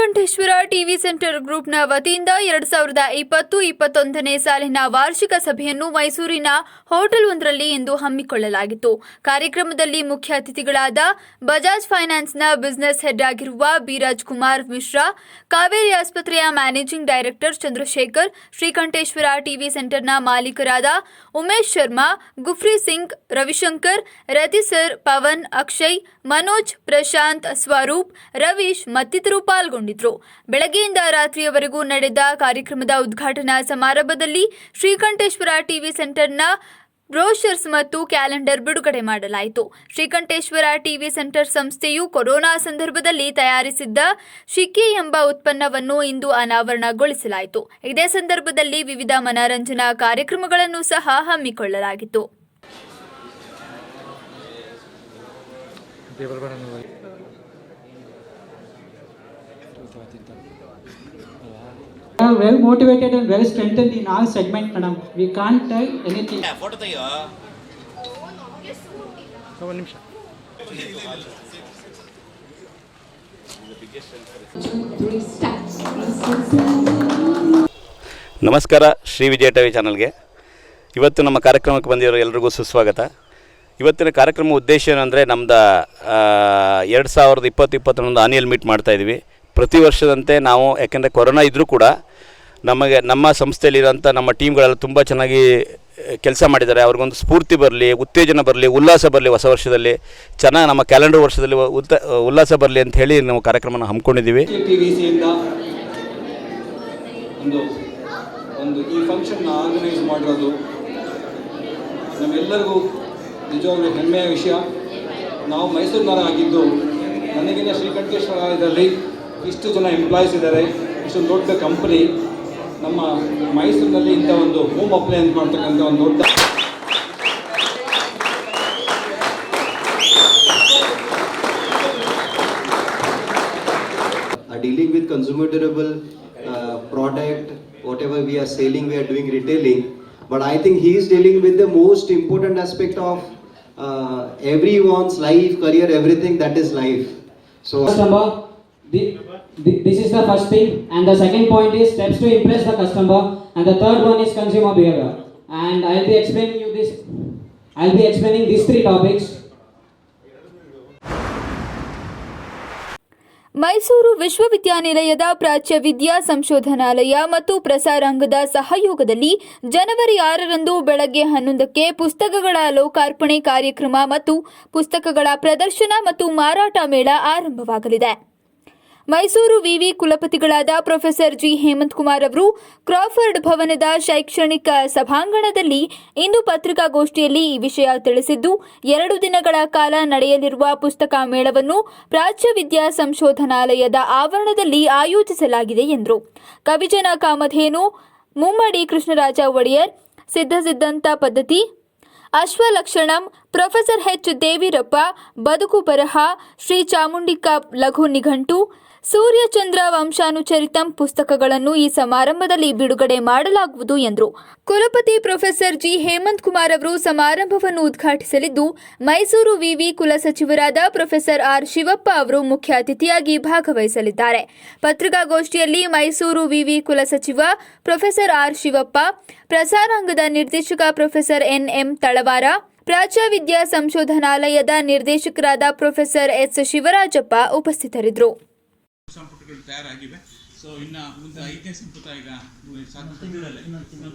Srikanteshwara TV centre ಗ್ರೂಪ್ನ ವತಿಯಿಂದ 2020-21ನೇ ಸಾಲಿನ ವಾರ್ಷಿಕ ಸಭೆಯನ್ನು ಮೈಸೂರಿನ ಹೋಟೆಲ್ ಒಂದರಲ್ಲಿ ಇಂದು ಹಮ್ಮಿಕೊಳ್ಳಲಾಗಿತ್ತು. ಕಾರ್ಯಕ್ರಮದಲ್ಲಿ ಮುಖ್ಯ ಅತಿಥಿಗಳಾದ ಬಜಾಜ್ ಫೈನಾನ್ಸ್ನ ಬಿಸಿನೆಸ್ ಹೆಡ್ ಆಗಿರುವ ಬಿರಾಜ್ ಕುಮಾರ್ ಮಿಶ್ರಾ, ಕಾವೇರಿ ಆಸ್ಪತ್ರೆಯ managing director Chandrashekar, Srikanteshwara TV ಸೆಂಟರ್ನ ಮಾಲೀಕರಾದ ಉಮೇಶ್ ಶರ್ಮಾ, ಗುಫ್ರಿ ಸಿಂಗ್, ರವಿಶಂಕರ್, ರತಿಸರ್, ಪವನ್, ಅಕ್ಷಯ್, ಮನೋಜ್, ಪ್ರಶಾಂತ್, ಸ್ವರೂಪ್, ರವೀಶ್ ಮತ್ತಿತರರು ಪಾಲ್ಗೊಂಡಿದ್ರು. ಬೆಳಗ್ಗೆಯಿಂದ ರಾತ್ರಿಯವರೆಗೂ ನಡೆದ ಕಾರ್ಯಕ್ರಮದ ಉದ್ಘಾಟನಾ ಸಮಾರಂಭದಲ್ಲಿ ಶ್ರೀಕಂಠೇಶ್ವರ ಟಿವಿ ಸೆಂಟರ್ನ ಬ್ರೋಷರ್ಸ್ ಮತ್ತು ಕ್ಯಾಲೆಂಡರ್ ಬಿಡುಗಡೆ ಮಾಡಲಾಯಿತು. ಶ್ರೀಕಂಠೇಶ್ವರ ಟಿವಿ ಸೆಂಟರ್ ಸಂಸ್ಥೆಯು ಕೊರೋನಾ ಸಂದರ್ಭದಲ್ಲಿ ತಯಾರಿಸಿದ್ದ ಶಿಕ್ಕಿ ಎಂಬ ಉತ್ಪನ್ನವನ್ನು ಇಂದು ಅನಾವರಣಗೊಳಿಸಲಾಯಿತು. ಇದೇ ಸಂದರ್ಭದಲ್ಲಿ ವಿವಿಧ ಮನರಂಜನಾ ಕಾರ್ಯಕ್ರಮಗಳನ್ನು ಸಹ ಹಮ್ಮಿಕೊಳ್ಳಲಾಗಿತ್ತು. are well motivated and well strengthened in our segment, madam. We can't tell anything. Photo tayo. One ನಿಮಿಷ. ನಮಸ್ಕಾರ, ಶ್ರೀ ವಿಜಯ ಟಿವಿ ಚಾನಲ್ಗೆ ಇವತ್ತು ನಮ್ಮ ಕಾರ್ಯಕ್ರಮಕ್ಕೆ ಬಂದಿರೋ ಎಲ್ರಿಗೂ ಸುಸ್ವಾಗತ. ಇವತ್ತಿನ ಕಾರ್ಯಕ್ರಮ ಉದ್ದೇಶ ಏನಂದರೆ ನಮ್ಮದು 2020-21 ಆನ್ಯುವಲ್ ಮೀಟ್ ಮಾಡ್ತಾಯಿದ್ವಿ. ಪ್ರತಿ ವರ್ಷದಂತೆ ನಾವು, ಯಾಕೆಂದರೆ ಕೊರೋನಾ ಇದ್ದರೂ ಕೂಡ ನಮ್ಮ ಸಂಸ್ಥೆಯಲ್ಲಿರೋಂಥ ನಮ್ಮ ಟೀಮ್ಗಳೆಲ್ಲ ತುಂಬ ಚೆನ್ನಾಗಿ ಕೆಲಸ ಮಾಡಿದ್ದಾರೆ. ಅವ್ರಿಗೊಂದು ಸ್ಫೂರ್ತಿ ಬರಲಿ, ಉತ್ತೇಜನ ಬರಲಿ, ಉಲ್ಲಾಸ ಬರಲಿ, ಹೊಸ ವರ್ಷದಲ್ಲಿ ಚೆನ್ನಾಗಿ ನಮ್ಮ ಕ್ಯಾಲೆಂಡರ್ ವರ್ಷದಲ್ಲಿ ಉಲ್ಲಾಸ ಬರಲಿ ಅಂತ ಹೇಳಿ ನಾವು ಕಾರ್ಯಕ್ರಮನ ಹಮ್ಮಿಕೊಂಡಿದ್ದೀವಿ. TVCಯಿಂದ ಒಂದು ಈ ಫಂಕ್ಷನ್ನ ಆರ್ಗನೈಸ್ ಮಾಡಿರೋದು ನಮ್ಮೆಲ್ಲರಿಗೂ ನಿಜವಾಗ್ಲೂ ಹೆಮ್ಮೆಯ ವಿಷಯ. ನಾವು ಮೈಸೂರಿನವರ ಆಗಿದ್ದು ನನಗಿನ ಶ್ರೀಕಂಠೇಶ್ವರ ಇದರಲ್ಲಿ ಇಷ್ಟು ಜನ ಎಂಪ್ಲಾಯೀಸ್ ಇದ್ದಾರೆ, ಇಷ್ಟೊಂದು ದೊಡ್ಡ ಕಂಪನಿ. ನಮ್ಮ ಮೈಸೂರಿನಲ್ಲಿ ಇಂಥ ಒಂದು ಹೋಮ್ ಅಪ್ಲೈನ್ಸ್ ಮಾಡ್ತಕ್ಕಂಥ ಒಂದು ದೊಡ್ಡ dealing with consumer durable product, whatever we are selling, we are doing retailing, but I think he is dealing with the most important aspect of everyone's life, career, everything that is life. So Customer, this is the first thing, and the second point is steps to impress the customer, and the third one is consumer behavior. And I'll be explaining these three topics. Mysuru ವಿಶ್ವವಿದ್ಯಾನಿಲಯದ ಪ್ರಾಚ್ಯ ವಿದ್ಯಾ ಸಂಶೋಧನಾಲಯ ಮತ್ತು ಪ್ರಸಾರಾಂಗದ ಸಹಯೋಗದಲ್ಲಿ ಜನವರಿ 6ರಂದು ಬೆಳಗ್ಗೆ 11ಕ್ಕೆ ಪುಸ್ತಕಗಳ ಲೋಕಾರ್ಪಣೆ ಕಾರ್ಯಕ್ರಮ ಮತ್ತು ಪುಸ್ತಕಗಳ ಪ್ರದರ್ಶನ ಮತ್ತು ಮಾರಾಟ ಮೇಳ ಆರಂಭವಾಗಲಿದೆ. ಮೈಸೂರು ವಿವಿ ಕುಲಪತಿಗಳಾದ ಪ್ರೊಫೆಸರ್ ಜಿ ಹೇಮಂತ್ ಕುಮಾರ್ ಅವರು ಕ್ರಾಫರ್ಡ್ ಭವನದ ಶೈಕ್ಷಣಿಕ ಸಭಾಂಗಣದಲ್ಲಿ ಇಂದು ಪತ್ರಿಕಾಗೋಷ್ಠಿಯಲ್ಲಿ ಈ ವಿಷಯ ತಿಳಿಸಿದ್ದು, 2 ದಿನಗಳ ಕಾಲ ನಡೆಯಲಿರುವ ಪುಸ್ತಕ ಮೇಳವನ್ನು ಪ್ರಾಚ್ಯ ವಿದ್ಯಾ ಸಂಶೋಧನಾಲಯದ ಆವರಣದಲ್ಲಿ ಆಯೋಜಿಸಲಾಗಿದೆ ಎಂದರು. ಕವಿಜನ ಕಾಮಧೇನು, ಮುಮ್ಮಡಿ ಕೃಷ್ಣರಾಜ ಒಡೆಯರ್, ಸಿದ್ಧಸಿದ್ಧಾಂತ ಪದ್ಧತಿ, ಅಶ್ವಲಕ್ಷಣಂ, ಪ್ರೊಫೆಸರ್ ಎಚ್ ದೇವಿರಪ್ಪ, ಬದುಕು ಬರಹ, ಶ್ರೀ ಚಾಮುಂಡಿಕಾ ಲಘು ನಿಘಂಟು, ಸೂರ್ಯಚಂದ್ರ ವಂಶಾನುಚರಿತಂ ಪುಸ್ತಕಗಳನ್ನು ಈ ಸಮಾರಂಭದಲ್ಲಿ ಬಿಡುಗಡೆ ಮಾಡಲಾಗುವುದು ಎಂದರು. ಕುಲಪತಿ ಪ್ರೊಫೆಸರ್ ಜಿ ಹೇಮಂತ್ ಕುಮಾರ್ ಅವರು ಸಮಾರಂಭವನ್ನು ಉದ್ಘಾಟಿಸಲಿದ್ದು, ಮೈಸೂರು ವಿವಿ ಕುಲಸಚಿವರಾದ ಪ್ರೊಫೆಸರ್ ಆರ್ ಶಿವಪ್ಪ ಅವರು ಮುಖ್ಯ ಅತಿಥಿಯಾಗಿ ಭಾಗವಹಿಸಲಿದ್ದಾರೆ. ಪತ್ರಿಕಾಗೋಷ್ಠಿಯಲ್ಲಿ ಮೈಸೂರು ವಿವಿ ಕುಲಸಚಿವ ಪ್ರೊಫೆಸರ್ ಆರ್ ಶಿವಪ್ಪ, ಪ್ರಸಾರಾಂಗದ ನಿರ್ದೇಶಕ ಪ್ರೊಫೆಸರ್ ಎನ್.ಎಂ. ತಳವಾರ, ಪ್ರಾಚ್ಯ ವಿದ್ಯಾ ಸಂಶೋಧನಾಲಯದ ನಿರ್ದೇಶಕರಾದ ಪ್ರೊಫೆಸರ್ ಎಸ್ ಶಿವರಾಜಪ್ಪ ಉಪಸ್ಥಿತರಿದ್ದರು. ಸಂಪುಟಗಳು ತಯಾರಾಗಿವೆ. ಸೊ ಇನ್ನು ಮುಂದೆ 5ನೇ ಸಂಪುಟ ಈಗ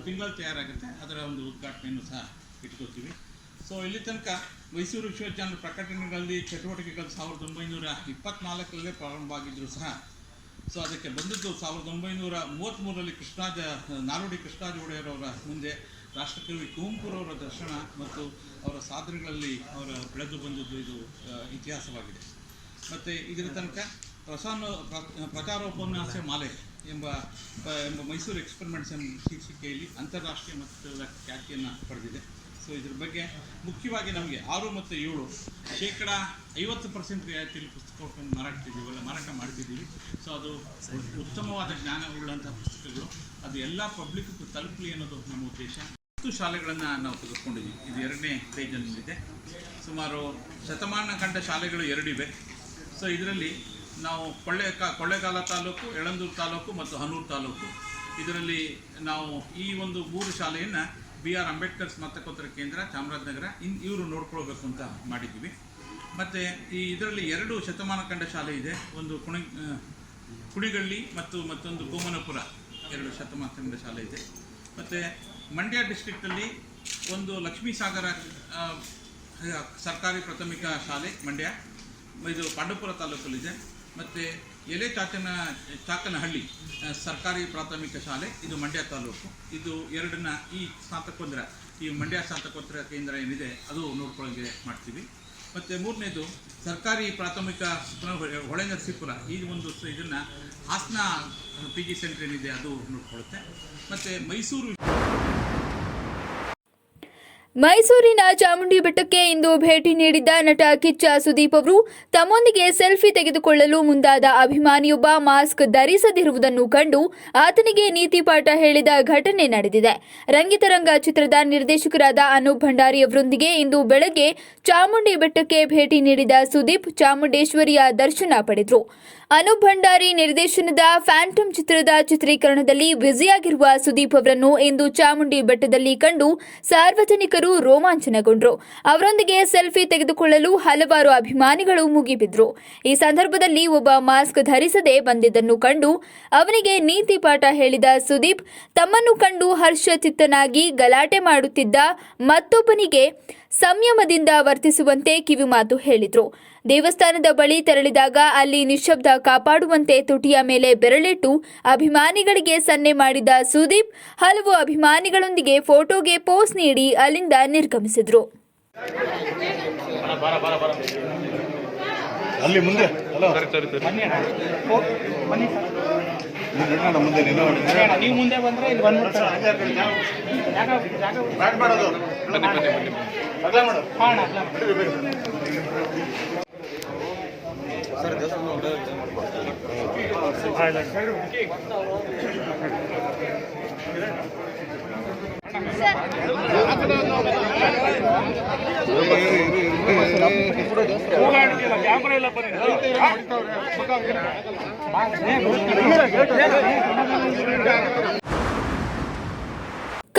ತಿಂಗಳು ತಯಾರಾಗುತ್ತೆ. ಅದರ ಒಂದು ಉದ್ಘಾಟನೆಯನ್ನು ಸಹ ಇಟ್ಕೊಳ್ತೀವಿ. ಸೊ ಇಲ್ಲಿ ತನಕ ಮೈಸೂರು ವಿಶ್ವವಿದ್ಯಾಲಯದ ಪ್ರಕಟಣೆಗಳಲ್ಲಿ ಚಟುವಟಿಕೆಗಳು 1924 ಪ್ರಾರಂಭ ಆಗಿದ್ದರೂ ಸಹ ಸೊ ಅದಕ್ಕೆ ಬಂದದ್ದು 1933 ನಾಲ್ವಡಿ ಕೃಷ್ಣರಾಜ ಒಡೆಯರ್ ಅವರ ಮುಂದೆ ರಾಷ್ಟ್ರಕವಿ ಕುವೆಂಪುರವರ ದರ್ಶನ ಮತ್ತು ಅವರ ಸಾಧನೆಗಳಲ್ಲಿ ಅವರ ಬೆಳೆದು ಬಂದದ್ದು ಇದು ಇತಿಹಾಸವಾಗಿದೆ. ಮತ್ತು ಇದರ ತನಕ ಪ್ರಚಾರೋಪನ್ಯಾಸ ಮಾಲೆ ಎಂಬ ಮೈಸೂರು ಎಕ್ಸ್ಪೆರಿಮೆಂಟ್ಸ್ ಎಂಬ ಶೀರ್ಷಿಕೆಯಲ್ಲಿ ಅಂತಾರಾಷ್ಟ್ರೀಯ ಮಟ್ಟದ ಖ್ಯಾತಿಯನ್ನು ಪಡೆದಿದೆ. ಸೊ ಇದ್ರ ಬಗ್ಗೆ ಮುಖ್ಯವಾಗಿ ನಮಗೆ 6 ಮತ್ತು 7 ಶೇಕಡ 50% ರಿಯಾಯಿತಿಯಲ್ಲಿ ಪುಸ್ತಕವನ್ನು ಮಾರಾಟ ಮಾಡ್ತಿದ್ದೀವಿ. ಸೊ ಅದು ಉತ್ತಮವಾದ ಜ್ಞಾನ ಉಳ್ಳಂಥ ಪುಸ್ತಕಗಳು, ಅದು ಎಲ್ಲ ಪಬ್ಲಿಕ್ಗೂ ತಲುಪಲಿ ಅನ್ನೋದು ನಮ್ಮ ಉದ್ದೇಶ. 10 ಶಾಲೆಗಳನ್ನು ನಾವು ತೆಗೆದುಕೊಂಡಿದ್ದೀವಿ. ಇದು 2ನೇ ಪೇಜಲ್ಲಿದೆ. ಸುಮಾರು ಶತಮಾನ ಕಂಡ ಶಾಲೆಗಳು 2 ಇವೆ. ಸೊ ಇದರಲ್ಲಿ ನಾವು ಕೊಳ್ಳೇಗಾಲ ತಾಲೂಕು, ಯಳಂದೂರು ತಾಲೂಕು ಮತ್ತು ಹನೂರು ತಾಲೂಕು, ಇದರಲ್ಲಿ ನಾವು ಈ ಒಂದು 3 ಶಾಲೆಯನ್ನು BR ಅಂಬೇಡ್ಕರ್ ಸ್ನಾತಕೋತ್ತರ ಕೇಂದ್ರ ಚಾಮರಾಜನಗರ ಇವರು ನೋಡ್ಕೊಳ್ಬೇಕು ಅಂತ ಮಾಡಿದ್ದೀವಿ. ಮತ್ತು ಇದರಲ್ಲಿ 2 ಶತಮಾನ ಕಂಡ ಶಾಲೆ ಇದೆ. ಒಂದು ಕುಣಿಗಳ್ಳಿ ಮತ್ತು ಮತ್ತೊಂದು ಗೋಮನಪುರ 2 ಶತಮಾನ ಕಂಡ ಶಾಲೆ ಇದೆ. ಮತ್ತು ಮಂಡ್ಯ ಡಿಸ್ಟ್ರಿಕ್ಟಲ್ಲಿ ಒಂದು ಲಕ್ಷ್ಮೀ ಸಾಗರ ಸರ್ಕಾರಿ ಪ್ರಾಥಮಿಕ ಶಾಲೆ ಮಂಡ್ಯ, ಇದು ಪಾಂಡವಪುರ ತಾಲೂಕಲ್ಲಿದೆ. ಮತ್ತು ಚಾಕನಹಳ್ಳಿ ಸರ್ಕಾರಿ ಪ್ರಾಥಮಿಕ ಶಾಲೆ, ಇದು ಮಂಡ್ಯ ತಾಲೂಕು. ಇದು 2ನ್ನ ಈ ಸ್ನಾತಕೋತ್ತರ, ಈ ಮಂಡ್ಯ ಸ್ನಾತಕೋತ್ತರ ಕೇಂದ್ರ ಏನಿದೆ ಅದು ನೋಡ್ಕೊಳ್ಳೋಕೆ ಮಾಡ್ತೀವಿ. ಮತ್ತು 3ನೇದು ಸರ್ಕಾರಿ ಪ್ರಾಥಮಿಕ ಹೊಳೆನರಸೀಪುರ, ಈ ಒಂದು ಇದನ್ನು ಹಾಸನ PG ಸೆಂಟರ್ ಏನಿದೆ ಅದು ನೋಡ್ಕೊಳ್ಳುತ್ತೆ. ಮತ್ತು ಮೈಸೂರಿನ ಚಾಮುಂಡಿ ಬೆಟ್ಟಕ್ಕೆ ಇಂದು ಭೇಟಿ ನೀಡಿದ್ದ ನಟ ಕಿಚ್ಚ ಸುದೀಪ್ ಅವರು ತಮ್ಮೊಂದಿಗೆ ಸೆಲ್ಫಿ ತೆಗೆದುಕೊಳ್ಳಲು ಮುಂದಾದ ಅಭಿಮಾನಿಯೊಬ್ಬ ಮಾಸ್ಕ್ ಧರಿಸದಿರುವುದನ್ನು ಕಂಡು ಆತನಿಗೆ ನೀತಿ ಪಾಠ ಹೇಳಿದ ಘಟನೆ ನಡೆದಿದೆ. ರಂಗಿತರಂಗ ಚಿತ್ರದ ನಿರ್ದೇಶಕರಾದ ಅನೂಪ್ ಭಂಡಾರಿ ಅವರೊಂದಿಗೆ ಇಂದು ಬೆಳಗ್ಗೆ ಚಾಮುಂಡಿ ಬೆಟ್ಟಕ್ಕೆ ಭೇಟಿ ನೀಡಿದ ಸುದೀಪ್ ಚಾಮುಂಡೇಶ್ವರಿಯ ದರ್ಶನ ಪಡೆದರು. ಅನೂಪ್ ಭಂಡಾರಿ ನಿರ್ದೇಶನದ ಫ್ಯಾಂಟಮ್ ಚಿತ್ರದ ಚಿತ್ರೀಕರಣದಲ್ಲಿ ಬ್ಯುಸಿಯಾಗಿರುವ ಸುದೀಪ್ ಅವರನ್ನು ಇಂದು ಚಾಮುಂಡಿ ಬೆಟ್ಟದಲ್ಲಿ ಕಂಡು ಸಾರ್ವಜನಿಕರು ರೋಮಾಂಚನಗೊಂಡರು. ಅವರೊಂದಿಗೆ ಸೆಲ್ಫಿ ತೆಗೆದುಕೊಳ್ಳಲು ಹಲವಾರು ಅಭಿಮಾನಿಗಳು ಮುಗಿಬಿದ್ರು. ಈ ಸಂದರ್ಭದಲ್ಲಿ ಒಬ್ಬ ಮಾಸ್ಕ್ ಧರಿಸದೆ ಬಂದಿದ್ದನ್ನು ಕಂಡು ಅವನಿಗೆ ನೀತಿ ಪಾಠ ಹೇಳಿದ ಸುದೀಪ್ ತಮ್ಮನ್ನು ಕಂಡು ಹರ್ಷಚಿತ್ತನಾಗಿ ಗಲಾಟೆ ಮಾಡುತ್ತಿದ್ದ ಮತ್ತೊಬ್ಬನಿಗೆ ಸಂಯಮದಿಂದ ವರ್ತಿಸುವಂತೆ ಕಿವಿಮಾತು ಹೇಳಿದ್ರು. ದೇವಸ್ಥಾನದ ಬಳಿ ತೆರಳಿದಾಗ ಅಲ್ಲಿ ನಿಶ್ಶಬ್ದ ಕಾಪಾಡುವಂತೆ ತುಟಿಯ ಮೇಲೆ ಬೆರಳಿಟ್ಟು ಅಭಿಮಾನಿಗಳಿಗೆ ಸನ್ನೆ ಮಾಡಿದ ಸುದೀಪ್ ಹಲವು ಅಭಿಮಾನಿಗಳೊಂದಿಗೆ ಫೋಟೋಗೆ ಪೋಸ್ ನೀಡಿ ಅಲ್ಲಿಂದ ನಿರ್ಗಮಿಸಿದ್ರು. ಅಲ್ಲಿ ಮುಂದೆ ನೀವು ಮುಂದೆ ಬಂದ್ರೆ ಇಲ್ಲಿ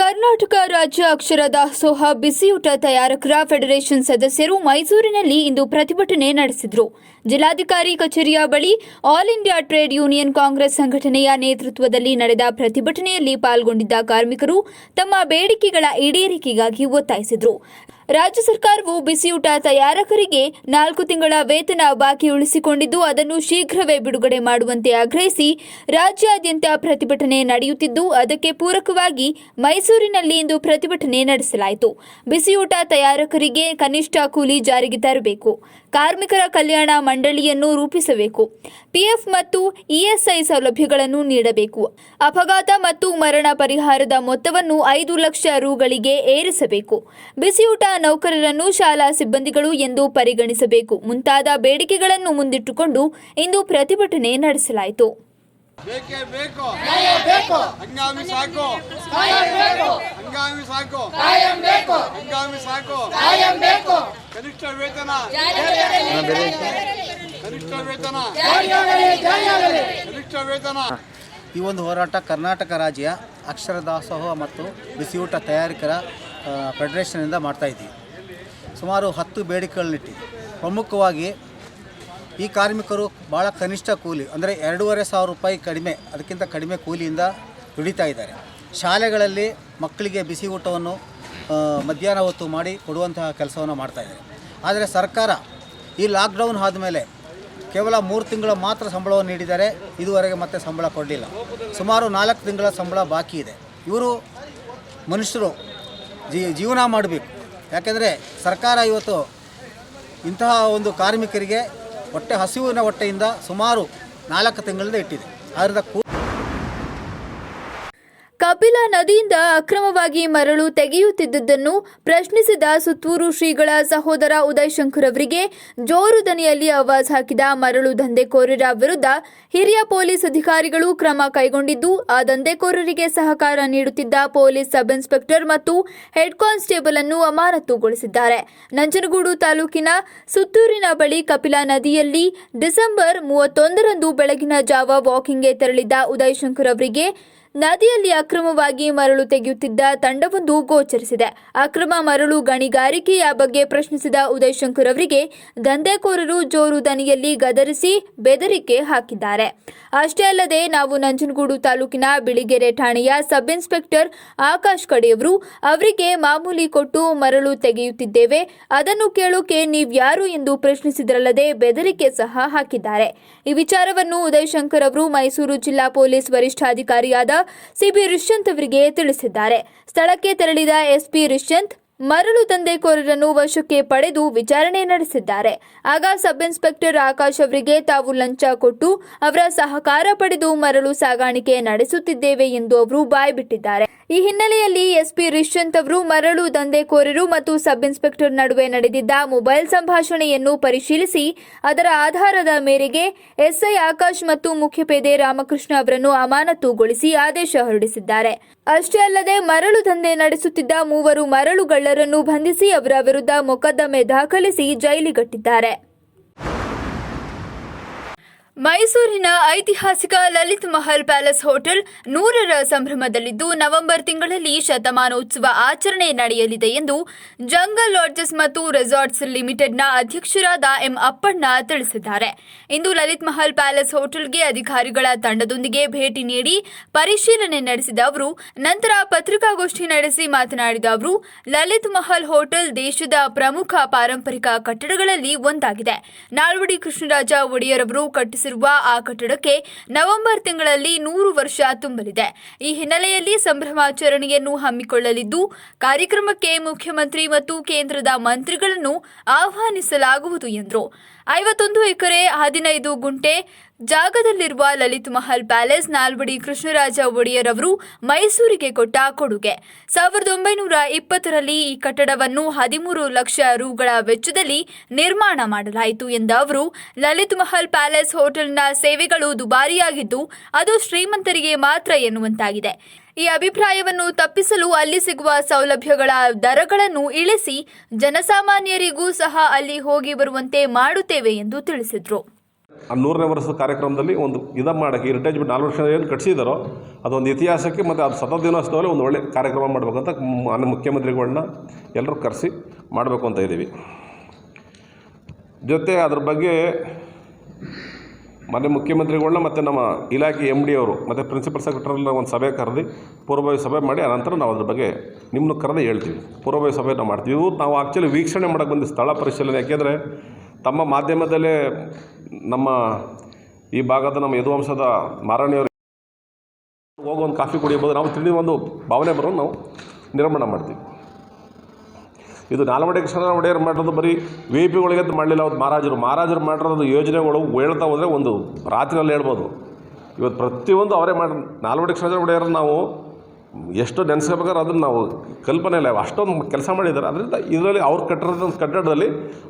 ಕರ್ನಾಟಕ ರಾಜ್ಯ ಅಕ್ಷರ ದಾಸೋಹ ಬಿಸಿಯೂಟ ತಯಾರಕರ ಫೆಡರೇಷನ್ ಸದಸ್ಯರು ಮೈಸೂರಿನಲ್ಲಿ ಇಂದು ಪ್ರತಿಭಟನೆ ನಡೆಸಿದರು. ಜಿಲ್ಲಾಧಿಕಾರಿ ಕಚೇರಿಯ ಬಳಿ all India trade union Congress ಸಂಘಟನೆಯ ನೇತೃತ್ವದಲ್ಲಿ ನಡೆದ ಪ್ರತಿಭಟನೆಯಲ್ಲಿ ಪಾಲ್ಗೊಂಡಿದ್ದ ಕಾರ್ಮಿಕರು ತಮ್ಮ ಬೇಡಿಕೆಗಳ ಈಡೇರಿಕೆಗಾಗಿ ಒತ್ತಾಯಿಸಿದರು. ರಾಜ್ಯ ಸರ್ಕಾರವು ಬಿಸಿಯೂಟ ತಯಾರಕರಿಗೆ 4 ತಿಂಗಳ ವೇತನ ಬಾಕಿ ಉಳಿಸಿಕೊಂಡಿದ್ದು ಅದನ್ನು ಶೀಘ್ರವೇ ಬಿಡುಗಡೆ ಮಾಡುವಂತೆ ಆಗ್ರಹಿಸಿ ರಾಜ್ಯಾದ್ಯಂತ ಪ್ರತಿಭಟನೆ ನಡೆಯುತ್ತಿದ್ದು, ಅದಕ್ಕೆ ಪೂರಕವಾಗಿ ಮೈಸೂರಿನಲ್ಲಿ ಇಂದು ಪ್ರತಿಭಟನೆ ನಡೆಸಲಾಯಿತು. ಬಿಸಿಯೂಟ ತಯಾರಕರಿಗೆ ಕನಿಷ್ಠ ಕೂಲಿ ಜಾರಿಗೆ ತರಬೇಕು, ಕಾರ್ಮಿಕರ ಕಲ್ಯಾಣ ಮಂಡಳಿಯನ್ನು ರೂಪಿಸಬೇಕು, ಪಿಎಫ್ ಮತ್ತು ಇಎಸ್ಐ ಸೌಲಭ್ಯಗಳನ್ನು ನೀಡಬೇಕು, ಅಪಘಾತ ಮತ್ತು ಮರಣ ಪರಿಹಾರದ ಮೊತ್ತವನ್ನು 5 ಲಕ್ಷ ರುಗಳಿಗೆ ಏರಿಸಬೇಕು, ಬಿಸಿಯೂಟ ನೌಕರರನ್ನು ಶಾಲಾ ಸಿಬ್ಬಂದಿಗಳು ಎಂದು ಪರಿಗಣಿಸಬೇಕು ಮುಂತಾದ ಬೇಡಿಕೆಗಳನ್ನು ಮುಂದಿಟ್ಟುಕೊಂಡು ಇಂದು ಪ್ರತಿಭಟನೆ ನಡೆಸಲಾಯಿತು. ಬೇಕೇ ಬೇಕು, ಹಂಗಾಮಿ ಸಾಕು, ಹಂಗಾಮಿ ಸಾಕು, ಹಂಗಾಮಿ ಸಾಕು, ಕನಿಷ್ಠ ವೇತನ, ಕನಿಷ್ಠ ವೇತನ, ಕನಿಷ್ಠ ವೇತನ. ಈ ಒಂದು ಹೋರಾಟ ಕರ್ನಾಟಕ ರಾಜ್ಯ ಅಕ್ಷರ ದಾಸೋಹ ಮತ್ತು ಬಿಸಿಯೂಟ ತಯಾರಕರ ಫೆಡರೇಷನಿಂದ ಮಾಡ್ತಾಯಿದ್ದೀವಿ. ಸುಮಾರು 10 ಬೇಡಿಕೆಗಳನ್ನಿಟ್ಟಿದ್ದೀವಿ. ಪ್ರಮುಖವಾಗಿ ಈ ಕಾರ್ಮಿಕರು ಭಾಳ ಕನಿಷ್ಠ ಕೂಲಿ ಅಂದರೆ 2,500 ರೂಪಾಯಿ ಕಡಿಮೆ, ಅದಕ್ಕಿಂತ ಕಡಿಮೆ ಕೂಲಿಯಿಂದ ದುಡಿತಾ ಇದ್ದಾರೆ. ಶಾಲೆಗಳಲ್ಲಿ ಮಕ್ಕಳಿಗೆ ಬಿಸಿ ಊಟವನ್ನು ಮಧ್ಯಾಹ್ನ ಹೊತ್ತು ಮಾಡಿ ಕೊಡುವಂತಹ ಕೆಲಸವನ್ನು ಮಾಡ್ತಾಯಿದ್ದಾರೆ. ಆದರೆ ಸರ್ಕಾರ ಈ ಲಾಕ್ಡೌನ್ ಆದಮೇಲೆ ಕೇವಲ 3 ತಿಂಗಳ ಮಾತ್ರ ಸಂಬಳವನ್ನು ನೀಡಿದ್ದಾರೆ. ಇದುವರೆಗೆ ಮತ್ತೆ ಸಂಬಳ ಕೊಡಲಿಲ್ಲ. ಸುಮಾರು 4 ತಿಂಗಳ ಸಂಬಳ ಬಾಕಿ ಇದೆ. ಇವರು ಮನುಷ್ಯರು ಜೀವನ ಮಾಡಬೇಕು. ಯಾಕೆಂದರೆ ಸರ್ಕಾರ ಇವತ್ತು ಇಂತಹ ಒಂದು ಕಾರ್ಮಿಕರಿಗೆ ಹಸಿವಿನ ಹೊಟ್ಟೆಯಿಂದ ಸುಮಾರು 4 ತಿಂಗಳಿಂದ ಇಟ್ಟಿದೆ. ಅದರಿಂದ ಕಪಿಲ ಕಪಿಲಾ ನದಿಯಿಂದ ಅಕ್ರಮವಾಗಿ ಮರಳು ತೆಗೆಯುತ್ತಿದ್ದುದನ್ನು ಪ್ರಶ್ನಿಸಿದ ಸುತ್ತೂರು ಶ್ರೀಗಳ ಸಹೋದರ ಉದಯ್ ಶಂಕರ್ ಅವರಿಗೆ ಜೋರು ದನಿಯಲ್ಲಿ ಆವಾಜ್ ಹಾಕಿದ ಮರಳು ದಂಧೆಕೋರರ ವಿರುದ್ಧ ಹಿರಿಯ ಪೊಲೀಸ್ ಅಧಿಕಾರಿಗಳು ಕ್ರಮ ಕೈಗೊಂಡಿದ್ದು, ಆ ದಂಧೆಕೋರರಿಗೆ ಸಹಕಾರ ನೀಡುತ್ತಿದ್ದ ಪೊಲೀಸ್ ಸಬ್ ಇನ್ಸ್ಪೆಕ್ಟರ್ ಮತ್ತು ಹೆಡ್ ಕಾನ್ಸ್ಟೇಬಲ್ ಅನ್ನು ಅಮಾನತುಗೊಳಿಸಿದ್ದಾರೆ. ನಂಜನಗೂಡು ತಾಲೂಕಿನ ಸುತ್ತೂರಿನ ಬಳಿ ಕಪಿಲಾ ನದಿಯಲ್ಲಿ ಡಿಸೆಂಬರ್ 31ರಂದು ಬೆಳಗಿನ ಜಾವ ವಾಕಿಂಗ್ಗೆ ತೆರಳಿದ್ದ ಉದಯ್ ಶಂಕರ್ ಅವರಿಗೆ ನದಿಯಲ್ಲಿ ಅಕ್ರಮವಾಗಿ ಮರಳು ತೆಗೆಯುತ್ತಿದ್ದ ತಂಡವೊಂದು ಗೋಚರಿಸಿದೆ. ಅಕ್ರಮ ಮರಳು ಗಣಿಗಾರಿಕೆಯ ಬಗ್ಗೆ ಪ್ರಶ್ನಿಸಿದ ಉದಯ್ ಶಂಕರ್ ಅವರಿಗೆ ದಂಧೆಕೋರರು ಜೋರು ದನಿಯಲ್ಲಿ ಗದರಿಸಿ ಬೆದರಿಕೆ ಹಾಕಿದ್ದಾರೆ. ಅಷ್ಟೇ ಅಲ್ಲದೆ, ನಾವು ನಂಜನಗೂಡು ತಾಲೂಕಿನ ಬಿಳಿಗೆರೆ ಠಾಣೆಯ ಸಬ್ ಇನ್ಸ್ಪೆಕ್ಟರ್ ಆಕಾಶ್ ಕಡೆಯವರು ಅವರಿಗೆ ಮಾಮೂಲಿ ಕೊಟ್ಟು ಮರಳು ತೆಗೆಯುತ್ತಿದ್ದೇವೆ, ಅದನ್ನು ಕೇಳೋಕೆ ನೀವ್ಯಾರು ಎಂದು ಪ್ರಶ್ನಿಸಿದರಲ್ಲದೆ ಬೆದರಿಕೆ ಸಹ ಹಾಕಿದ್ದಾರೆ. ಈ ವಿಚಾರವನ್ನು ಉದಯ್ ಶಂಕರ್ ಅವರು ಮೈಸೂರು ಜಿಲ್ಲಾ ಪೊಲೀಸ್ ವರಿಷ್ಠಾಧಿಕಾರಿಯಾದ ಸಿಬಿ ರಿಷ್ಯಂತ್ ಅವರಿಗೆ ತಿಳಿಸಿದ್ದಾರೆ. ಸ್ಥಳಕ್ಕೆ ತೆರಳಿದ ಎಸ್ಪಿ ರಿಷ್ಯಂತ್ ಮರಳು ದಂಧೆಕೋರರನ್ನು ವಶಕ್ಕೆ ಪಡೆದು ವಿಚಾರಣೆ ನಡೆಸಿದ್ದಾರೆ. ಆಗ ಸಬ್ ಇನ್ಸ್ಪೆಕ್ಟರ್ ಆಕಾಶ್ ಅವರಿಗೆ ತಾವು ಲಂಚ ಕೊಟ್ಟು ಅವರ ಸಹಕಾರ ಪಡೆದು ಮರಳು ಸಾಗಾಣಿಕೆ ನಡೆಸುತ್ತಿದ್ದೇವೆ ಎಂದು ಅವರು ಬಾಯ್ಬಿಟ್ಟಿದ್ದಾರೆ. ಈ ಹಿನ್ನೆಲೆಯಲ್ಲಿ ಎಸ್ಪಿ ರಿಷ್ಯಂತ್ ಅವರು ಮರಳು ದಂಧೆಕೋರರು ಮತ್ತು ಸಬ್ ಇನ್ಸ್ಪೆಕ್ಟರ್ ನಡುವೆ ನಡೆದಿದ್ದ ಮೊಬೈಲ್ ಸಂಭಾಷಣೆಯನ್ನು ಪರಿಶೀಲಿಸಿ ಅದರ ಆಧಾರದ ಮೇರೆಗೆ ಎಸ್ಐ ಆಕಾಶ್ ಮತ್ತು ಮುಖ್ಯಪೇದೆ ರಾಮಕೃಷ್ಣ ಅವರನ್ನು ಅಮಾನತುಗೊಳಿಸಿ ಆದೇಶ ಹೊರಡಿಸಿದ್ದಾರೆ. ಅಷ್ಟೇ ಅಲ್ಲದೆ, ಮರಳು ದಂಧೆ ನಡೆಸುತ್ತಿದ್ದ 3 ಮರಳುಗಳ್ಳರನ್ನು ಬಂಧಿಸಿ ಅವರ ವಿರುದ್ಧ ಮೊಕದ್ದಮೆ ದಾಖಲಿಸಿ ಜೈಲಿಗಟ್ಟಿದ್ದಾರೆ. ಮೈಸೂರಿನ ಐತಿಹಾಸಿಕ ಲಲಿತ್ ಮಹಲ್ ಪ್ಯಾಲೇಸ್ ಹೋಟೆಲ್ 100ರ ಸಂಭ್ರಮದಲ್ಲಿದ್ದು, ನವೆಂಬರ್ ತಿಂಗಳಲ್ಲಿ ಶತಮಾನೋತ್ಸವ ಆಚರಣೆ ನಡೆಯಲಿದೆ ಎಂದು ಜಂಗಲ್ ಲಾಡ್ಜಸ್ ಮತ್ತು ರೆಸಾರ್ಟ್ಸ್ ಲಿಮಿಟೆಡ್ನ ಅಧ್ಯಕ್ಷರಾದ ಎಂ ಅಪ್ಪಣ್ಣ ತಿಳಿಸಿದ್ದಾರೆ. ಇಂದು ಲಲಿತ್ ಮಹಲ್ ಪ್ಯಾಲೇಸ್ ಹೋಟೆಲ್ಗೆ ಅಧಿಕಾರಿಗಳ ತಂಡದೊಂದಿಗೆ ಭೇಟಿ ನೀಡಿ ಪರಿಶೀಲನೆ ನಡೆಸಿದ ಅವರು ನಂತರ ಪತ್ರಿಕಾಗೋಷ್ಠಿ ನಡೆಸಿ ಮಾತನಾಡಿದ ಅವರು, ಲಲಿತ್ ಮಹಲ್ ಹೋಟೆಲ್ ದೇಶದ ಪ್ರಮುಖ ಪಾರಂಪರಿಕ ಕಟ್ಟಡಗಳಲ್ಲಿ ಒಂದಾಗಿದೆ. ನಾಲ್ವಡಿ ಕೃಷ್ಣರಾಜ ಒಡೆಯರ್ ಅವರು ಕಟ್ಟಿಸಿರುವ ಆ ಕಟ್ಟಡಕ್ಕೆ ನವೆಂಬರ್ ತಿಂಗಳಲ್ಲಿ 100 ವರ್ಷ ತುಂಬಲಿದೆ. ಈ ಹಿನ್ನೆಲೆಯಲ್ಲಿ ಸಂಭ್ರಮಾಚರಣೆಯನ್ನು ಹಮ್ಮಿಕೊಳ್ಳಲಿದ್ದು, ಕಾರ್ಯಕ್ರಮಕ್ಕೆ ಮುಖ್ಯಮಂತ್ರಿ ಮತ್ತು ಕೇಂದ್ರದ ಮಂತ್ರಿಗಳನ್ನು ಆಹ್ವಾನಿಸಲಾಗುವುದು ಎಂದರು. 51 ಎಕರೆ 15 ಗುಂಟೆ ಜಾಗದಲ್ಲಿರುವ ಲಲಿತ್ ಮಹಲ್ ಪ್ಯಾಲೇಸ್ ನಾಲ್ವಡಿ ಕೃಷ್ಣರಾಜ ಒಡೆಯರ್ ಅವರು ಮೈಸೂರಿಗೆ ಕೊಟ್ಟ ಕೊಡುಗೆ. 1920ರಲ್ಲಿ ಈ ಕಟ್ಟಡವನ್ನು 13 ಲಕ್ಷ ರೂಗಳ ವೆಚ್ಚದಲ್ಲಿ ನಿರ್ಮಾಣ ಮಾಡಲಾಯಿತು ಎಂದ ಅವರು, ಲಲಿತ್ ಮಹಲ್ ಪ್ಯಾಲೇಸ್ ಹೋಟೆಲ್ನ ಸೇವೆಗಳು ದುಬಾರಿಯಾಗಿದ್ದು ಅದು ಶ್ರೀಮಂತರಿಗೆ ಮಾತ್ರ ಎನ್ನುವಂತಾಗಿದೆ. ಈ ಅಭಿಪ್ರಾಯವನ್ನು ತಪ್ಪಿಸಲು ಅಲ್ಲಿ ಸಿಗುವ ಸೌಲಭ್ಯಗಳ ದರಗಳನ್ನು ಇಳಿಸಿ ಜನಸಾಮಾನ್ಯರಿಗೂ ಸಹ ಅಲ್ಲಿ ಹೋಗಿ ಬರುವಂತೆ ಮಾಡುತ್ತೇವೆ ಎಂದು ತಿಳಿಸಿದರು. 100ನೇ ವರ್ಷದ ಕಾರ್ಯಕ್ರಮದಲ್ಲಿ ಒಂದು ಮಾಡೋಕ್ಕೆ ರಿಟೈರ್ಮೆಂಟ್ 4 ವರ್ಷ ಏನು ಕಟ್ಟಿಸಿದಾರೋ ಅದೊಂದು ಇತಿಹಾಸಕ್ಕೆ ಮತ್ತು ಅದು 100 ದಿನೋತ್ಸವದಲ್ಲಿ ಒಂದು ಒಳ್ಳೆ ಕಾರ್ಯಕ್ರಮ ಮಾಡಬೇಕಂತ ಮಾನ್ಯ ಮುಖ್ಯಮಂತ್ರಿಗಳನ್ನ ಎಲ್ಲರೂ ಕರೆಸಿ ಮಾಡಬೇಕು ಅಂತ ಇದ್ದೀವಿ. ಜೊತೆ ಅದ್ರ ಬಗ್ಗೆ ಮಾನ್ಯ ಮುಖ್ಯಮಂತ್ರಿಗಳನ್ನ ಮತ್ತು ನಮ್ಮ ಇಲಾಖೆ MD ಅವರು ಮತ್ತು ಪ್ರಿನ್ಸಿಪಲ್ ಸೆಕ್ರೆಟರಿನ ಒಂದು ಸಭೆ ಕರೆದು ಪೂರ್ವಭಾವಿ ಸಭೆ ಮಾಡಿ ಆನಂತರ ನಾವು ಅದ್ರ ಬಗ್ಗೆ ನಿಮ್ಮನ್ನು ಕರೆದು ಹೇಳ್ತೀವಿ. ಪೂರ್ವಭಾವಿ ಸಭೆ ನಾವು ಮಾಡ್ತೀವಿ. ನಾವು ಆ್ಯಕ್ಚುಲಿ ವೀಕ್ಷಣೆ ಮಾಡೋಕ್ಕೆ ಬಂದು ಸ್ಥಳ ಪರಿಶೀಲನೆ, ಯಾಕೆಂದರೆ ತಮ್ಮ ಮಾಧ್ಯಮದಲ್ಲೇ ನಮ್ಮ ಈ ಭಾಗದ ನಮ್ಮ ಯದುವಂಶದ ಮಾರಾಣಿಯವರು ಹೋಗೋ ಒಂದು ಕಾಫಿ ಕುಡಿಯಬಹುದು, ನಾವು ತಿಳಿದ ಒಂದು ಭಾವನೆ ಬರೋದು ನಾವು ನಿರ್ಮಾಣ ಮಾಡ್ತೀವಿ. ಇದು ನಾಲ್ವಡಿ ಕೃಷ್ಣ ಒಡೆಯರ್ ಮಾಡೋದು ಬರೀ VIP ಗಳಿಗೆ ಮಾಡಲಿಲ್ಲ, ಅವ್ರು ಮಹಾರಾಜರು ಮಾಡಿರೋದು ಯೋಜನೆಗಳು ಹೇಳ್ತಾ ಹೋದರೆ ಒಂದು ರಾತ್ರಿಯಲ್ಲಿ ಹೇಳ್ಬೋದು. ಇವತ್ತು ಪ್ರತಿಯೊಂದು ಅವರೇ ಮಾಡಿ ನಾಲ್ವಡಿ ಕೃಷ್ಣ ಒಡೆಯರ್ ನಾವು ಎಷ್ಟು ನೆನೆಸ್ಕೋಬೇಕಾದ್ರೆ ಅದನ್ನು ನಾವು ಕಲ್ಪನೆ ಇಲ್ಲ, ಅಷ್ಟೊಂದು ಕೆಲಸ ಮಾಡಿದ್ದಾರೆ. ಅದರಿಂದ ಇದರಲ್ಲಿ ಅವ್ರು ಕಟ್ಟಿರೋದು ಕಟ್ಟಡದಲ್ಲಿ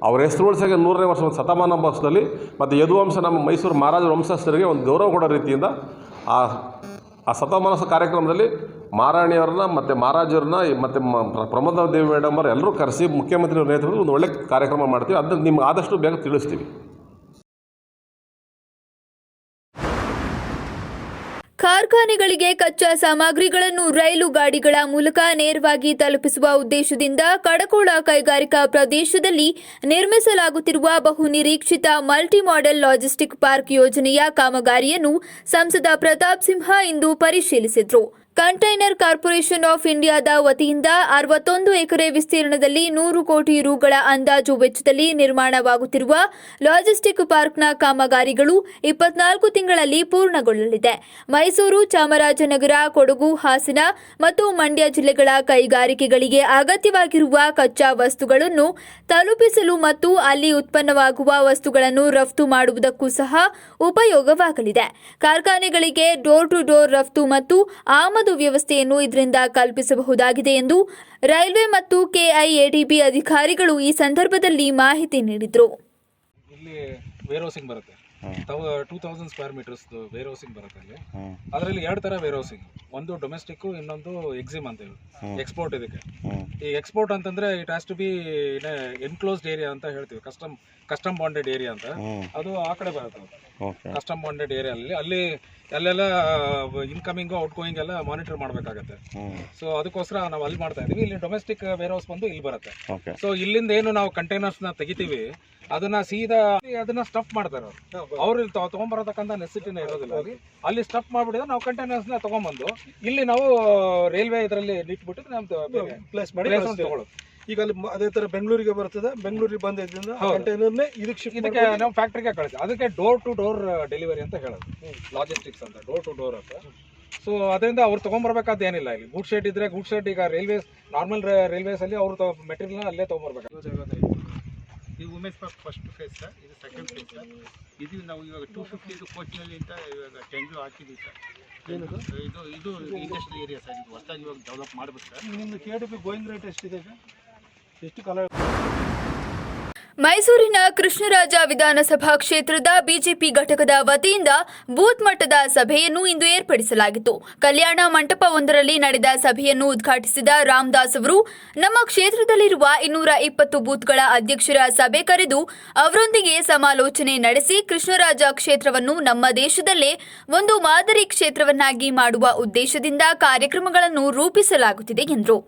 ಅವ್ರ ಹೆಸರು ಉಳಿಸಾಗ 100ನೇ ವರ್ಷ ಶತಮಾನ ವರ್ಷದಲ್ಲಿ ಮತ್ತು ಯದುವಂಶ ನಮ್ಮ ಮೈಸೂರು ಮಹಾರಾಜರ ವಂಶಸ್ಥರಿಗೆ ಒಂದು ಗೌರವ ಕೊಡೋ ರೀತಿಯಿಂದ ಆ ಶತಮಾನೋತ್ಸವ ಕಾರ್ಯಕ್ರಮದಲ್ಲಿ ಮಹಾರಾಣಿಯವ್ರನ್ನ ಮತ್ತು ಮಹಾರಾಜರನ್ನ ಮತ್ತು ಪ್ರಮೋದ ದೇವಿ ಮೇಡಮ್ ಅವರು ಎಲ್ಲರೂ ಕರೆಸಿ ಮುಖ್ಯಮಂತ್ರಿ ನೇತೃತ್ವದಲ್ಲಿ ಒಂದು ಒಳ್ಳೆ ಕಾರ್ಯಕ್ರಮ ಮಾಡ್ತೀವಿ. ಅದನ್ನು ನಿಮ್ಗೆ ಆದಷ್ಟು ಬೇಗ ತಿಳಿಸ್ತೀವಿ. ಕಾರ್ಖಾನೆಗಳಿಗೆ ಕಚ್ಚಾ ಸಾಮಗ್ರಿಗಳನ್ನು ರೈಲು ಗಾಡಿಗಳ ಮೂಲಕ ನೇರವಾಗಿ ತಲುಪಿಸುವ ಉದ್ದೇಶದಿಂದ ಕಡಕೋಳ ಕೈಗಾರಿಕಾ ಪ್ರದೇಶದಲ್ಲಿ ನಿರ್ಮಿಸಲಾಗುತ್ತಿರುವ ಬಹು ನಿರೀಕ್ಷಿತ ಮಲ್ಟಿ ಮಾಡೆಲ್ ಲಾಜಿಸ್ಟಿಕ್ ಪಾರ್ಕ್ ಯೋಜನೆಯ ಕಾಮಗಾರಿಯನ್ನು ಸಂಸದ ಪ್ರತಾಪ್ ಸಿಂಹ ಇಂದು ಪರಿಶೀಲಿಸಿದರು. ಕಂಟೈನರ್ ಕಾರ್ಪೊರೇಷನ್ ಆಫ್ ಇಂಡಿಯಾದ ವತಿಯಿಂದ 61 ಎಕರೆ ವಿಸ್ತೀರ್ಣದಲ್ಲಿ 100 ಕೋಟಿ ರೂಗಳ ಅಂದಾಜು ವೆಚ್ಚದಲ್ಲಿ ನಿರ್ಮಾಣವಾಗುತ್ತಿರುವ ಲಾಜಿಸ್ಟಿಕ್ ಪಾರ್ಕ್ನ ಕಾಮಗಾರಿಗಳು 24 ತಿಂಗಳಲ್ಲಿ ಪೂರ್ಣಗೊಳ್ಳಲಿದೆ. ಮೈಸೂರು, ಚಾಮರಾಜನಗರ, ಕೊಡಗು, ಹಾಸನ ಮತ್ತು ಮಂಡ್ಯ ಜಿಲ್ಲೆಗಳ ಕೈಗಾರಿಕೆಗಳಿಗೆ ಅಗತ್ಯವಾಗಿರುವ ಕಚ್ಚಾ ವಸ್ತುಗಳನ್ನು ತಲುಪಿಸಲು ಮತ್ತು ಅಲ್ಲಿ ಉತ್ಪನ್ನವಾಗುವ ವಸ್ತುಗಳನ್ನು ರಫ್ತು ಮಾಡುವುದಕ್ಕೂ ಸಹ ಉಪಯೋಗವಾಗಲಿದೆ. ಕಾರ್ಖಾನೆಗಳಿಗೆ ಡೋರ್ ಟು ಡೋರ್ ರಫ್ತು ಮತ್ತು ಆಮದು ನಗದು ವ್ಯವಸ್ಥೆಯನ್ನು ಇದರಿಂದ ಕಲ್ಪಿಸಬಹುದಾಗಿದೆ ಎಂದು ರೈಲ್ವೆ ಮತ್ತು ಕೆಐಎಡಿಬಿ ಅಧಿಕಾರಿಗಳು ಈ ಸಂದರ್ಭದಲ್ಲಿ ಮಾಹಿತಿ ನೀಡಿದರು. ಇಲ್ಲಿ ವೇರ್ ಹೌಸಿಂಗ್ ಬರುತ್ತೆ, 2000 ಸ್ಕ್ವೇರ್ ಮೀಟರ್ಸ್ ವೇರ್ ಹೌಸಿಂಗ್ ಬರುತ್ತೆ ಅಲ್ಲಿ. ಅದರಲ್ಲಿ 2 ಥರ ವೇರ್ ಹೌಸಿಂಗ್, ಒಂದು ಡೊಮೆಸ್ಟಿಕ್, ಇನ್ನೊಂದು ಎಕ್ಸಿಮ್ ಅಂತ ಹೇಳಿ ಎಕ್ಸ್ಪೋರ್ಟ್. ಇದಕ್ಕೆ ಈ ಎಕ್ಸ್ಪೋರ್ಟ್ ಅಂತಂದ್ರೆ it has to be enclosed area ಅಂತ ಹೇಳ್ತೀವಿ, ಕಸ್ಟಮ್ ಬಾಂಡೆಡ್ ಏರಿಯಾ ಅಂತ. ಅದು ಆ ಕಡೆ ಬರುತ್ತೆ, ಕಸ್ಟಮ್ ಬಾಂಡೆಡ್ ಏರಿಯಾ ಅಲ್ಲಿ ಅಲ್ಲೆಲ್ಲ ಇನ್ಕಮಿಂಗು ಔಟ್ಗೋಯಿಂಗ್ ಎಲ್ಲ ಮಾನಿಟರ್ ಮಾಡಬೇಕಾಗತ್ತೆ. ಸೊ ಅದಕ್ಕೋಸ್ಕರ ನಾವು ಅಲ್ಲಿ ಮಾಡ್ತಾ ಇದೀವಿ. ಇಲ್ಲಿ ಡೊಮೆಸ್ಟಿಕ್ ವೇರ್ ಹೌಸ್ ಬಂದು ಇಲ್ಲಿ ಬರುತ್ತೆ. ಸೊ ಇಲ್ಲಿಂದ ಏನು ನಾವು ಕಂಟೈನರ್ಸ್ನ ತೆಗಿತೀವಿ ಅದನ್ನ ಸೀದಾ ಅದನ್ನ ಸ್ಟಫ್ ಮಾಡ್ತಾರೆ ಅವ್ರು ಇಲ್ಲಿ ತಗೊಂಡ್ಬರತಕ್ಕಂಥ ನೆಸಿಟಿನೇ ಇರೋದಿಲ್ಲ. ಅಲ್ಲಿ ಸ್ಟಫ್ ಮಾಡ್ಬಿಟ್ಟಿದ್ರೆ ನಾವು ಕಂಟೈನರ್ಸ್ನ ತಗೊಂಡ್ಬಂದು ಇಲ್ಲಿ ನಾವು ರೈಲ್ವೆ ಇದರಲ್ಲಿ ಇಟ್ಬಿಟ್ಟು ನಮ್ದು ಪ್ಲೇಸ್ ಮಾಡಿ ತಗೊಳ್ಳೋದು. ಈಗ ಅಲ್ಲಿ ಅದೇ ತರ ಬೆಂಗಳೂರಿಗೆ ಬರ್ತದೆ, ಬೆಂಗಳೂರಿಗೆ ಬಂದಿದ್ದರಿಂದ ಕಂಟೈನರ್ನೇ ಇದಕ್ಕೆ ನಾವು ಫ್ಯಾಕ್ಟ್ರಿಗೆ ಕಳಿಸ್ತೀವಿ. ಅದಕ್ಕೆ ಡೋರ್ ಟು ಡೋರ್ ಡೆಲಿವರಿ ಅಂತ ಹೇಳೋದು, ಲಾಜಿಸ್ಟಿಕ್ಸ್ ಅಂತ, ಡೋರ್ ಟು ಡೋರ್ ಅಂತ. ಸೊ ಅದರಿಂದ ಅವ್ರು ತೊಗೊಂಬರ್ಬೇಕಾದ ಏನಿಲ್ಲ. ಇಲ್ಲಿ ಗೂಡ್ ಶೆಡ್ ಇದ್ರೆ ಗೂಡ್ ಶೆಡ್, ಈಗ ರೈಲ್ವೇಸ್ ನಾರ್ಮಲ್ ರೈಲ್ವೇಸ್ ಅಲ್ಲಿ ಅವ್ರು ಮೆಟೀರಿಯಲ್ನ ಅಲ್ಲೇ ತೊಗೊಂಬರ್ಬೇಕು. ಇದು women's park first phase sir, ಇದು ಸೆಕೆಂಡ್ ಫೇಸ್ ಸರ್. ಇದು ನಾವು ಇವಾಗ 250 ಕೋಚ್ನಲ್ಲಿ ಅಂತ ಇವಾಗ ಟೆಂಡ್ರು ಹಾಕಿದ್ದೀವಿ ಸರ್. ಇದು ಇಂಡಸ್ಟ್ರಿಯಲ್ ಏರಿಯಾ ಸರ್, ಇದು ಹೊಸದಾಗಿ ಇವಾಗ ಡೆವಲಪ್ ಮಾಡಬೇಕು ಸರ್. ನಿಮ್ಮದು KDP ಗೋಯಿಂಗ್ ರೇಟ್ ಎಷ್ಟಿದೆ ಸರ್? ಎಷ್ಟು ಕಾಲ? ಮೈಸೂರಿನ ಕೃಷ್ಣರಾಜ ವಿಧಾನಸಭಾ ಕ್ಷೇತ್ರದ ಬಿಜೆಪಿ ಘಟಕದ ವತಿಯಿಂದ ಬೂತ್ ಮಟ್ಟದ ಸಭೆಯನ್ನು ಇಂದು ಏರ್ಪಡಿಸಲಾಗಿತ್ತು. ಕಲ್ಯಾಣ ಮಂಟಪವೊಂದರಲ್ಲಿ ನಡೆದ ಸಭೆಯನ್ನು ಉದ್ಘಾಟಿಸಿದ ರಾಮದಾಸ್ ಅವರು ನಮ್ಮ ಕ್ಷೇತ್ರದಲ್ಲಿರುವ 220 ಬೂತ್ಗಳ ಅಧ್ಯಕ್ಷರ ಸಭೆ ಕರೆದು ಅವರೊಂದಿಗೆ ಸಮಾಲೋಚನೆ ನಡೆಸಿ ಕೃಷ್ಣರಾಜ ಕ್ಷೇತ್ರವನ್ನು ನಮ್ಮ ದೇಶದಲ್ಲೇ ಒಂದು ಮಾದರಿ ಕ್ಷೇತ್ರವನ್ನಾಗಿ ಮಾಡುವ ಉದ್ದೇಶದಿಂದ ಕಾರ್ಯಕ್ರಮಗಳನ್ನು ರೂಪಿಸಲಾಗುತ್ತಿದೆ ಎಂದರು.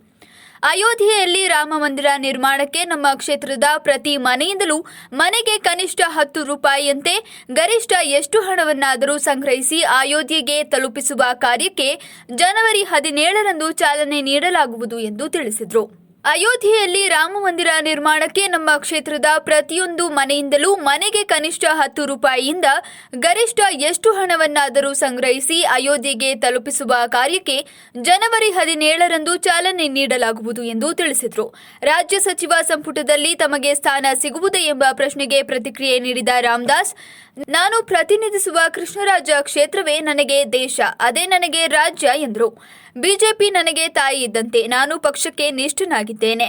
ಅಯೋಧ್ಯೆಯಲ್ಲಿ ರಾಮ ಮಂದಿರ ನಿರ್ಮಾಣಕ್ಕೆ ನಮ್ಮ ಕ್ಷೇತ್ರದ ಪ್ರತಿ ಮನೆಯಿಂದಲೂ ಮನೆಗೆ ಕನಿಷ್ಠ 10 ರೂಪಾಯಿಯಂತೆ ಗರಿಷ್ಠ ಎಷ್ಟು ಹಣವನ್ನಾದರೂ ಸಂಗ್ರಹಿಸಿ ಅಯೋಧ್ಯೆಗೆ ತಲುಪಿಸುವ ಕಾರ್ಯಕ್ಕೆ ಜನವರಿ 17ರಂದು ಚಾಲನೆ ನೀಡಲಾಗುವುದು ಎಂದು ತಿಳಿಸಿದರು. ಅಯೋಧ್ಯೆಯಲ್ಲಿ ರಾಮ ಮಂದಿರ ನಿರ್ಮಾಣಕ್ಕೆ ನಮ್ಮ ಕ್ಷೇತ್ರದ ಪ್ರತಿಯೊಂದು ಮನೆಯಿಂದಲೂ ಮನೆಗೆ ಕನಿಷ್ಠ 10 ರೂಪಾಯಿಯಿಂದ ಗರಿಷ್ಠ ಎಷ್ಟು ಹಣವನ್ನಾದರೂ ಸಂಗ್ರಹಿಸಿ ಅಯೋಧ್ಯೆಗೆ ತಲುಪಿಸುವ ಕಾರ್ಯಕ್ಕೆ ಜನವರಿ 17ರಂದು ಚಾಲನೆ ನೀಡಲಾಗುವುದು ಎಂದು ತಿಳಿಸಿದರು. ರಾಜ್ಯ ಸಚಿವ ಸಂಪುಟದಲ್ಲಿ ತಮಗೆ ಸ್ಥಾನ ಸಿಗುವುದೇ ಎಂಬ ಪ್ರಶ್ನೆಗೆ ಪ್ರತಿಕ್ರಿಯೆ ನೀಡಿದ ರಾಮದಾಸ್, ನಾನು ಪ್ರತಿನಿಧಿಸುವ ಕೃಷ್ಣರಾಜ ಕ್ಷೇತ್ರವೇ ನನಗೆ ದೇಶ, ಅದೇ ನನಗೆ ರಾಜ್ಯ ಎಂದರು. ಬಿಜೆಪಿ ನನಗೆ ತಾಯಿ ಇದ್ದಂತೆ, ನಾನು ಪಕ್ಷಕ್ಕೆ ನಿಷ್ಠನಾಗಿದ್ದೇನೆ.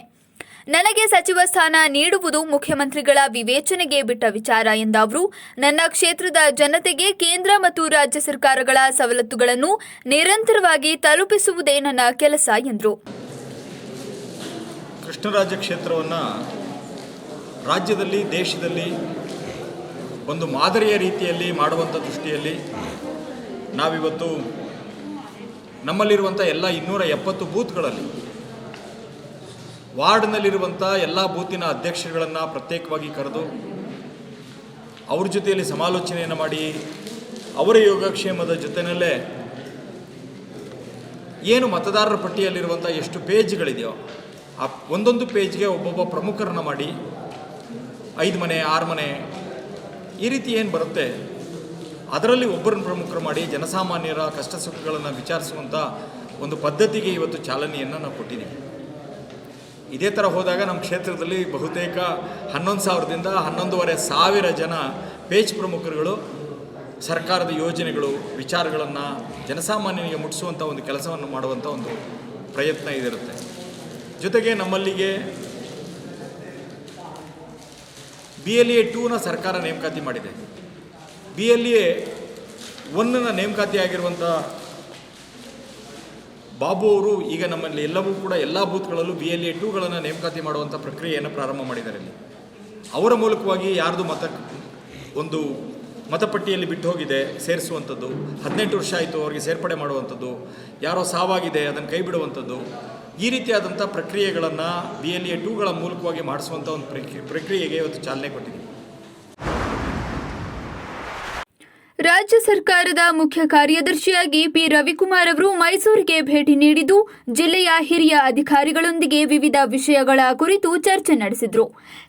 ನನಗೆ ಸಚಿವ ಸ್ಥಾನ ನೀಡುವುದು ಮುಖ್ಯಮಂತ್ರಿಗಳ ವಿವೇಚನೆಗೆ ಬಿಟ್ಟ ವಿಚಾರ ಎಂದ ಅವರು, ನನ್ನ ಕ್ಷೇತ್ರದ ಜನತೆಗೆ ಕೇಂದ್ರ ಮತ್ತು ರಾಜ್ಯ ಸರ್ಕಾರಗಳ ಸವಲತ್ತುಗಳನ್ನು ನಿರಂತರವಾಗಿ ತಲುಪಿಸುವುದೇ ನನ್ನ ಕೆಲಸ ಎಂದರು. ಕೃಷ್ಣರಾಜ ಕ್ಷೇತ್ರವನ್ನು ರಾಜ್ಯದಲ್ಲಿ, ದೇಶದಲ್ಲಿ ಒಂದು ಮಾದರಿಯ ರೀತಿಯಲ್ಲಿ ಮಾಡುವಂಥ ದೃಷ್ಟಿಯಲ್ಲಿ ನಾವಿವತ್ತು ನಮ್ಮಲ್ಲಿರುವಂಥ ಎಲ್ಲ 270 ಬೂತ್ಗಳಲ್ಲಿ ವಾರ್ಡ್ನಲ್ಲಿರುವಂಥ ಎಲ್ಲ ಬೂತಿನ ಅಧ್ಯಕ್ಷರುಗಳನ್ನು ಪ್ರತ್ಯೇಕವಾಗಿ ಕರೆದು ಅವ್ರ ಜೊತೆಯಲ್ಲಿ ಸಮಾಲೋಚನೆಯನ್ನು ಮಾಡಿ ಅವರ ಯೋಗಕ್ಷೇಮದ ಜೊತೆಯಲ್ಲೇ ಏನು ಮತದಾರರ ಪಟ್ಟಿಯಲ್ಲಿರುವಂಥ ಎಷ್ಟು ಪೇಜ್ಗಳಿದೆಯೋ ಆ ಒಂದೊಂದು ಪೇಜ್ಗೆ ಒಬ್ಬೊಬ್ಬ ಪ್ರಮುಖರನ್ನು ಮಾಡಿ 5 ಮನೆ 6 ಮನೆ ಈ ರೀತಿ ಏನು ಬರುತ್ತೆ ಅದರಲ್ಲಿ ಒಬ್ಬರನ್ನು ಪ್ರಮುಖರು ಮಾಡಿ ಜನಸಾಮಾನ್ಯರ ಕಷ್ಟ ಸುಖಗಳನ್ನು ವಿಚಾರಿಸುವಂಥ ಒಂದು ಪದ್ಧತಿಗೆ ಇವತ್ತು ಚಾಲನೆಯನ್ನು ನಾವು ಕೊಟ್ಟಿದ್ದೀವಿ. ಇದೇ ಥರ ಹೋದಾಗ ನಮ್ಮ ಕ್ಷೇತ್ರದಲ್ಲಿ ಬಹುತೇಕ 11,000ದಿಂದ 11,500 ಜನ ಪೇಜ್ ಪ್ರಮುಖರುಗಳು ಸರ್ಕಾರದ ಯೋಜನೆಗಳು, ವಿಚಾರಗಳನ್ನು ಜನಸಾಮಾನ್ಯನಿಗೆ ಮುಟ್ಟಿಸುವಂಥ ಒಂದು ಕೆಲಸವನ್ನು ಮಾಡುವಂಥ ಒಂದು ಪ್ರಯತ್ನ ಇದಿರುತ್ತೆ. ಜೊತೆಗೆ ನಮ್ಮಲ್ಲಿಗೆ BLA 2ನ ಸರ್ಕಾರ ನೇಮಕಾತಿ ಮಾಡಿದೆ. BLA 1ನ ನೇಮಕಾತಿ ಆಗಿರುವಂಥ ಬಾಬು ಅವರು ಈಗ ನಮ್ಮಲ್ಲಿ ಎಲ್ಲವೂ ಕೂಡ ಎಲ್ಲ ಬೂತ್ಗಳಲ್ಲೂ BLA 2ಗಳನ್ನು ನೇಮಕಾತಿ ಮಾಡುವಂಥ ಪ್ರಕ್ರಿಯೆಯನ್ನು ಪ್ರಾರಂಭ ಮಾಡಿದ್ದಾರೆ. ಇಲ್ಲಿ ಅವರ ಮೂಲಕವಾಗಿ ಯಾರ್ದು ಒಂದು ಮತಪಟ್ಟಿಯಲ್ಲಿ ಬಿಟ್ಟು ಹೋಗಿದೆ ಸೇರಿಸುವಂಥದ್ದು, 18 ವರ್ಷ ಆಯಿತು ಅವರಿಗೆ ಸೇರ್ಪಡೆ ಮಾಡುವಂಥದ್ದು, ಯಾರೋ ಸಾವಾಗಿದೆ ಅದನ್ನು ಕೈ ಬಿಡುವಂಥದ್ದು, ಈ ರೀತಿಯಾದಂಥ ಪ್ರಕ್ರಿಯೆಗಳನ್ನು BLA 2ಗಳ ಮೂಲಕವಾಗಿ ಮಾಡಿಸುವಂಥ ಒಂದು ಪ್ರಕ್ರಿಯೆಗೆ ಇವತ್ತು ಚಾಲನೆ ಕೊಟ್ಟಿದ್ದೀವಿ. ರಾಜ್ಯ ಸರ್ಕಾರದ ಮುಖ್ಯ ಕಾರ್ಯದರ್ಶಿಯಾಗಿ ಪಿ ರವಿಕುಮಾರ್ ಅವರು ಮೈಸೂರಿಗೆ ಭೇಟಿ ನೀಡಿದ್ದು ಜಿಲ್ಲೆಯ ಹಿರಿಯ ಅಧಿಕಾರಿಗಳೊಂದಿಗೆ ವಿವಿಧ ವಿಷಯಗಳ ಕುರಿತು ಚರ್ಚೆ ನಡೆಸಿದರು.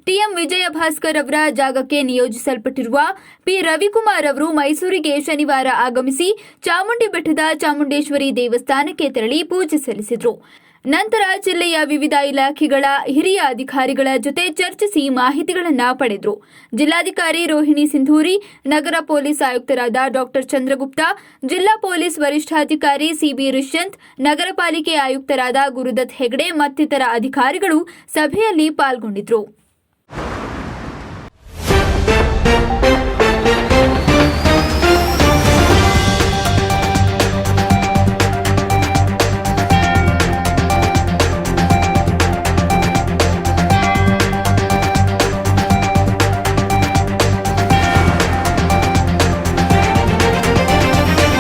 ಟಿಎಂ ವಿಜಯ ಭಾಸ್ಕರ್ ಅವರ ಜಾಗಕ್ಕೆ ನಿಯೋಜಿಸಲ್ಪಟ್ಟಿರುವ ಪಿ ರವಿಕುಮಾರ್ ಅವರು ಮೈಸೂರಿಗೆ ಶನಿವಾರ ಆಗಮಿಸಿ ಚಾಮುಂಡಿ ಬೆಟ್ಟದ ಚಾಮುಂಡೇಶ್ವರಿ ದೇವಸ್ಥಾನಕ್ಕೆ ತೆರಳಿ ಪೂಜೆ ಸಲ್ಲಿಸಿದರು. ನಂತರ ಜಿಲ್ಲೆಯ ವಿವಿಧ ಇಲಾಖೆಗಳ ಹಿರಿಯ ಅಧಿಕಾರಿಗಳ ಜೊತೆ ಚರ್ಚಿಸಿ ಮಾಹಿತಿಗಳನ್ನು ಪಡೆದರು. ಜಿಲ್ಲಾಧಿಕಾರಿ ರೋಹಿಣಿ ಸಿಂಧೂರಿ, ನಗರ ಪೊಲೀಸ್ ಆಯುಕ್ತರಾದ ಡಾಕ್ಟರ್ ಚಂದ್ರಗುಪ್ತ, ಜಿಲ್ಲಾ ಪೊಲೀಸ್ ವರಿಷ್ಠಾಧಿಕಾರಿ ಸಿಬಿ ರಿಷ್ಯಂತ್, ನಗರ ಪಾಲಿಕೆ ಆಯುಕ್ತರಾದ ಗುರುದತ್ ಹೆಗಡೆ ಮತ್ತಿತರ ಅಧಿಕಾರಿಗಳು ಸಭೆಯಲ್ಲಿ ಪಾಲ್ಗೊಂಡಿದ್ದರು.